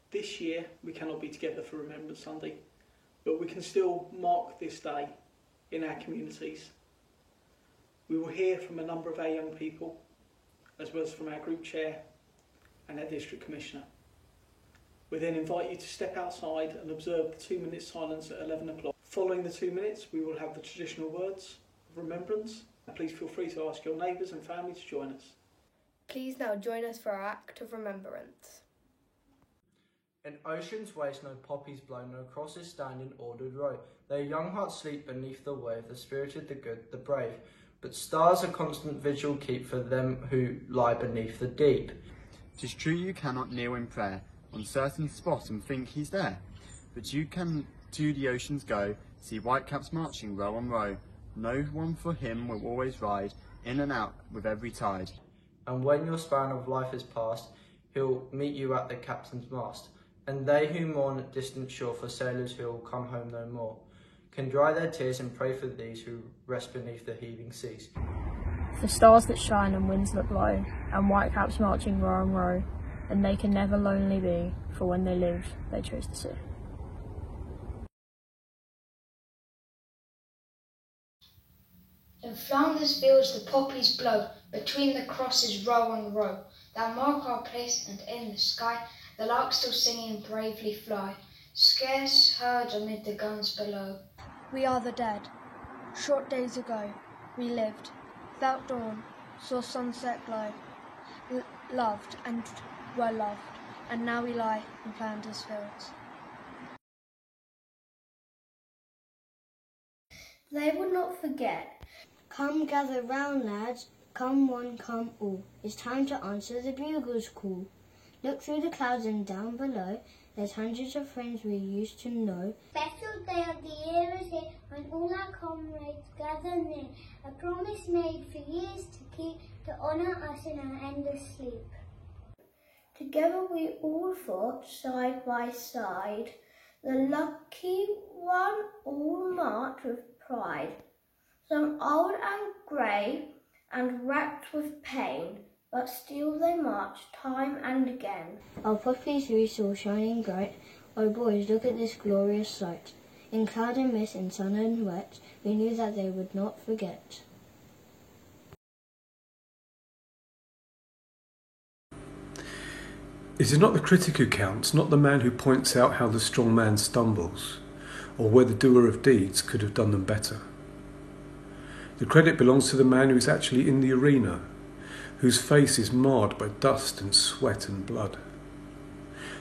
This year we cannot be together for Remembrance Sunday, but we can still mark this day in our communities. We will hear from a number of our young people, as well as from our group chair and our district commissioner. We then invite you to step outside and observe the 2 minute silence at 11 o'clock. Following the 2 minutes, we will have the traditional words of remembrance. And please feel free to ask your neighbours and family to join us. Please now join us for our act of remembrance. In ocean's waste no poppies blow, no crosses stand in ordered row. Their young hearts sleep beneath the wave, the spirited, the good, the brave. But stars a constant vigil keep for them who lie beneath the deep. 'Tis true you cannot kneel in prayer on certain spot and think he's there, but you can to the oceans go, see whitecaps marching row on row. No one for him will always ride, in and out with every tide. And when your span of life is past, he'll meet you at the captain's mast. And they who mourn at distant shore for sailors who'll come home no more, can dry their tears and pray for these who rest beneath the heaving seas. For stars that shine and winds that blow, and whitecaps marching row on row, and they can never lonely be, for when they live, they chose the sea. In Flanders fields the poppies blow, between the crosses row on row, that mark our place, and in the sky the larks still singing bravely fly, scarce heard amid the guns below. We are the dead. Short days ago we lived, without dawn, saw sunset glow, loved and were loved, and now we lie in Flanders fields. They will not forget. Come gather round, lads, come one, come all. It's time to answer the bugle's call. Look through the clouds and down below, there's hundreds of friends we used to know. Special day of the year is here, when all our comrades gather near. A promise made for years to keep, to honour us in our endless sleep. Together we all fought, side by side. The lucky one all marched with pride. Some old and grey and racked with pain, but still they marched time and again. Our poppies we saw shining bright. Oh boys, look at this glorious sight. In cloud and mist, in sun and wet, we knew that they would not forget. It is not the critic who counts, not the man who points out how the strong man stumbles, or where the doer of deeds could have done them better. The credit belongs to the man who is actually in the arena, whose face is marred by dust and sweat and blood,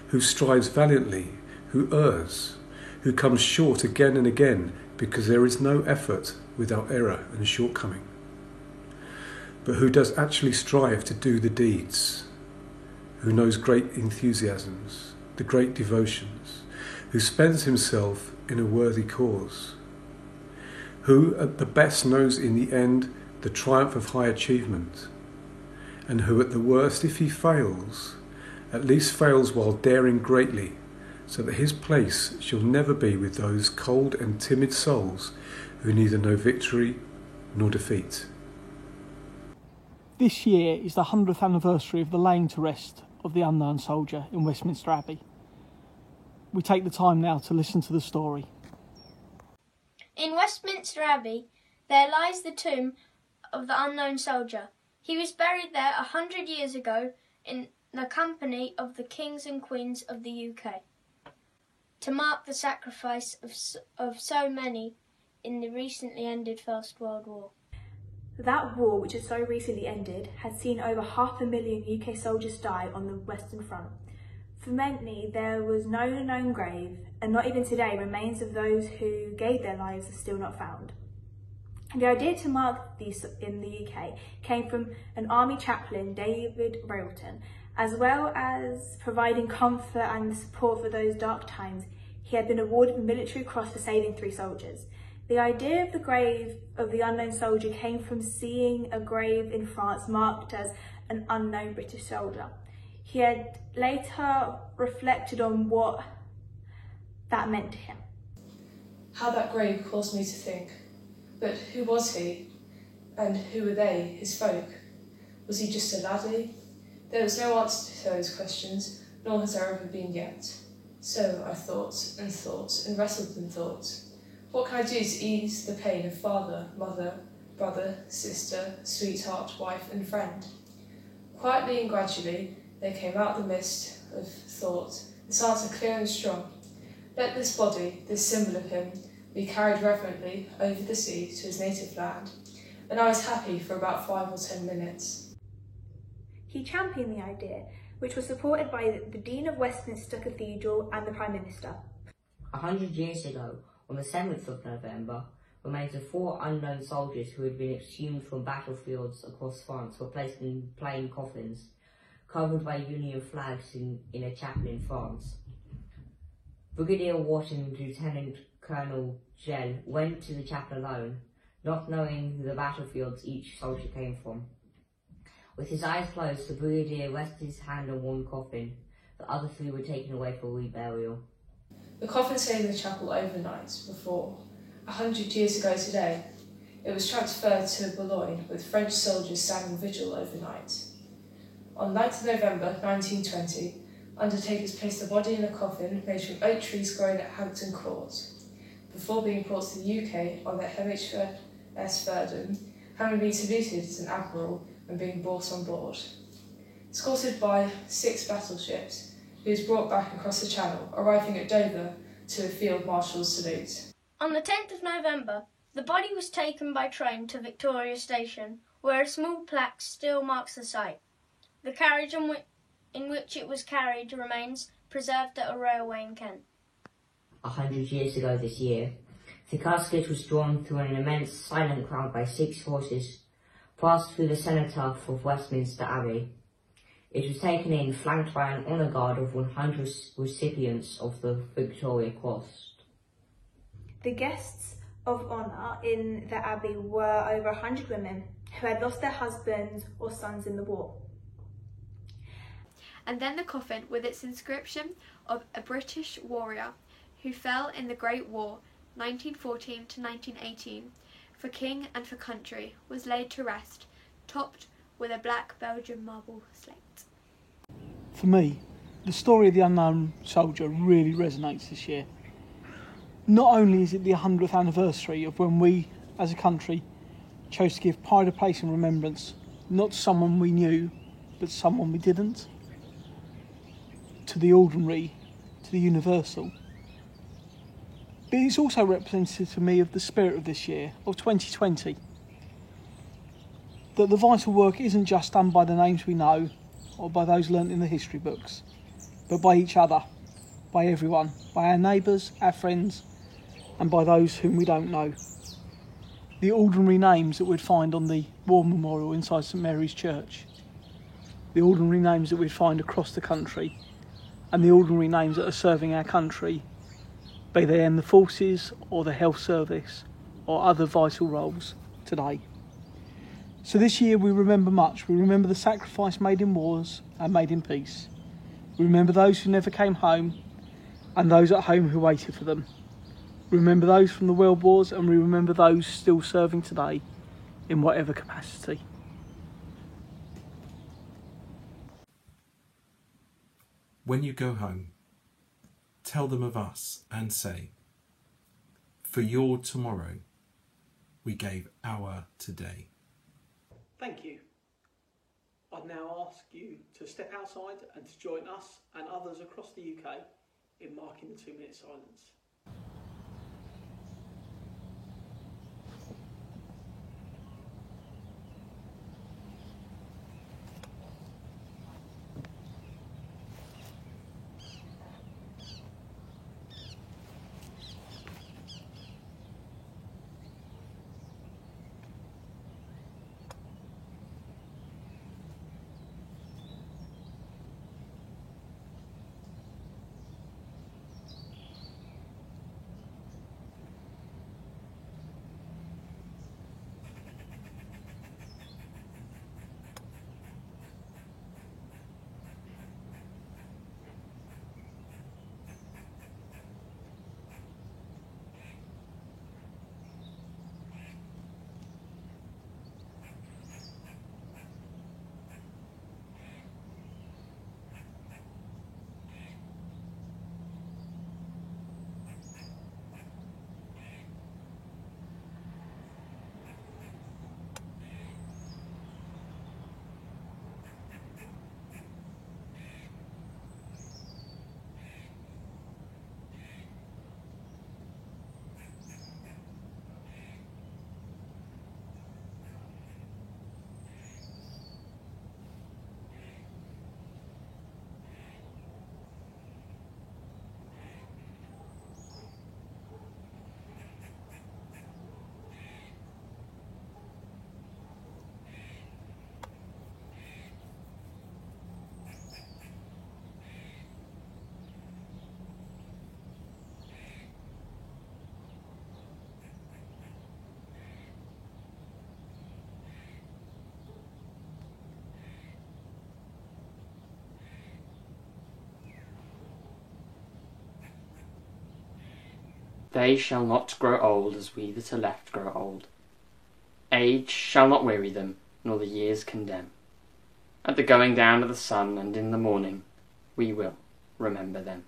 who strives valiantly, who errs, who comes short again and again, because there is no effort without error and shortcoming, but who does actually strive to do the deeds, who knows great enthusiasms, the great devotions, who spends himself in a worthy cause, who at the best knows in the end the triumph of high achievement, and who at the worst, if he fails, at least fails while daring greatly, so that his place shall never be with those cold and timid souls who neither know victory nor defeat. This year is the 100th anniversary of the laying to rest of the unknown soldier in Westminster Abbey. We take the time now to listen to the story. In Westminster Abbey, there lies the tomb of the unknown soldier. He was buried there 100 years ago in the company of the kings and queens of the UK, to mark the sacrifice of so many in the recently ended First World War. That war, which has so recently ended, had seen over 500,000 UK soldiers die on the Western Front. For many, there was no known grave, and not even today, remains of those who gave their lives are still not found. The idea to mark these in the UK came from an army chaplain, David Railton. As well as providing comfort and support for those dark times, he had been awarded the Military Cross for saving 3 soldiers. The idea of the grave of the unknown soldier came from seeing a grave in France marked as an unknown British soldier. He had later reflected on what that meant to him. How that grave caused me to think, but who was he? And who were they, his folk? Was he just a laddie? There was no answer to those questions, nor has there ever been yet. So I thought and wrestled and thought, what can I do to ease the pain of father, mother, brother, sister, sweetheart, wife and friend? Quietly and gradually there came out the mist of thought, this answer clear and strong. Let this body, this symbol of him, be carried reverently over the sea to his native land, and I was happy for about 5 or 10 minutes. He championed the idea, which was supported by the Dean of Westminster Cathedral and the Prime Minister. 100 years ago, on the 7th of November, remains of 4 unknown soldiers who had been exhumed from battlefields across France were placed in plain coffins, covered by Union flags in a chapel in France. Brigadier Watt and Lieutenant Colonel Gell went to the chapel alone, not knowing the battlefields each soldier came from. With his eyes closed, the brigadier rested his hand on one coffin. The other 3 were taken away for reburial. The coffin stayed in the chapel overnight before, 100 years ago today, it was transferred to Boulogne with French soldiers standing vigil overnight. On 9th of November 1920, undertakers placed the body in a coffin made from oak trees grown at Hampton Court, before being brought to the UK on the HMS Verdun, having been saluted as an admiral and being brought on board. Escorted by 6 battleships, he was brought back across the Channel, arriving at Dover to a field marshal's salute. On the 10th of November, the body was taken by train to Victoria Station, where a small plaque still marks the site. The carriage in which it was carried remains preserved at a railway in Kent. 100 years ago this year, the casket was drawn through an immense silent crowd by 6 horses, passed through the cenotaph of Westminster Abbey. It was taken in, flanked by an honour guard of 100 recipients of the Victoria Cross. The guests of honour in the Abbey were over 100 women who had lost their husbands or sons in the war. And then the coffin with its inscription of a British warrior who fell in the Great War 1914 to 1918 for king and for country was laid to rest, topped with a black Belgian marble slate. For me, the story of the unknown soldier really resonates this year. Not only is it the 100th anniversary of when we, as a country, chose to give pride of place and remembrance, not to someone we knew, but someone we didn't, to the ordinary, to the universal. But it's also representative to me of the spirit of this year, of 2020. That the vital work isn't just done by the names we know, or by those learnt in the history books, but by each other, by everyone, by our neighbours, our friends, and by those whom we don't know. The ordinary names that we'd find on the war memorial inside St Mary's Church. The ordinary names that we'd find across the country, and the ordinary names that are serving our country, be they in the forces or the health service or other vital roles today. So this year we remember much. We remember the sacrifice made in wars and made in peace. We remember those who never came home and those at home who waited for them. We remember those from the world wars, and we remember those still serving today in whatever capacity. When you go home, tell them of us and say, for your tomorrow, we gave our today. Thank you. I'd now ask you to step outside and to join us and others across the UK in marking the 2-minute silence. They shall not grow old as we that are left grow old. Age shall not weary them, nor the years condemn. At the going down of the sun and in the morning, we will remember them.